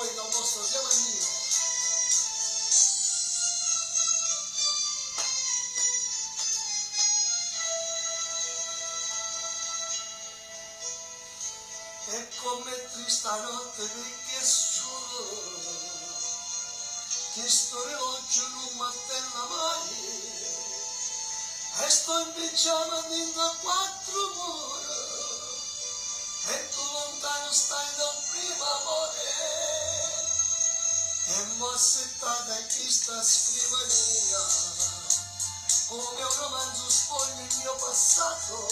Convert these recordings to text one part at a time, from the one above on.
voi dal vostro diamantino. E come trista notte perché solo che sto relogio non m'attella mai e sto in pigiama dentro a quattro mura e tu lontano stai dal primo amore e m'ho assettata in questa scrivania come un romanzo spoglio il mio passato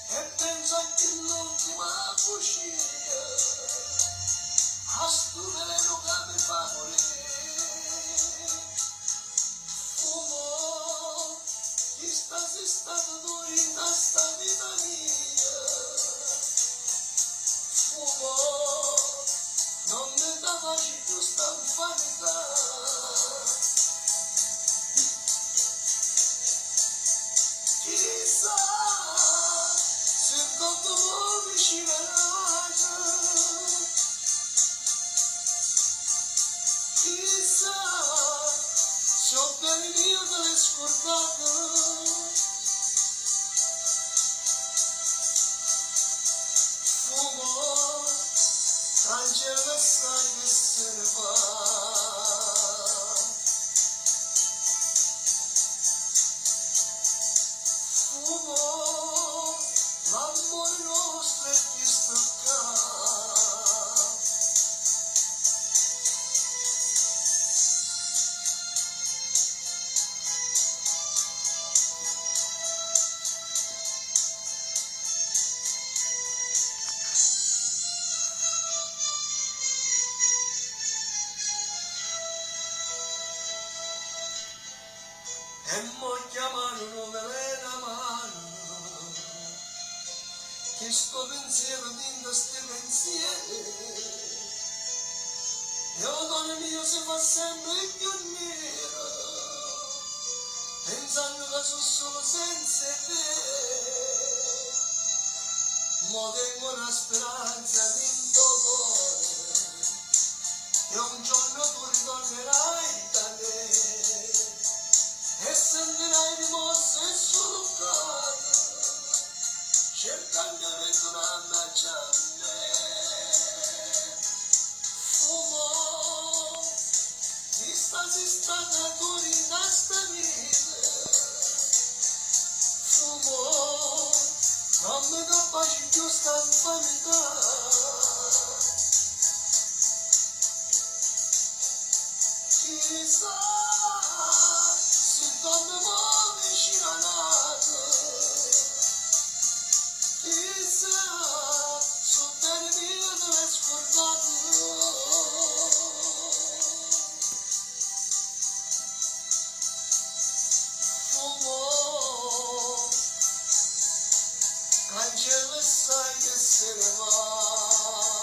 e penso anche all'ultima uscita a sto veleno che mi fa morire fumo chi sei stato tu in questa vita mia fumo non mi davaci più sta infanità chissà se quando mi scivolerà chissà se ho perduto le scordate fumo cancella sai che se ne va fumo l'amore nostro è di staccare e mo chiamano velena mano che sto pensiero dentro sti pensieri e l'odore mio si fa sempre più nero pensando che sono solo senza te mo tengo una speranza dentro cuore che un giorno tu ritornerai da me e sentirai rimorso e solucato cercando di tornarmi a me fumo di stasi stata tu in questa vita fumo non mi dà pace più sta infamità chissà se quando mi vicino a nato chissà su per mio dove scordato fumo cancella sai che se ne va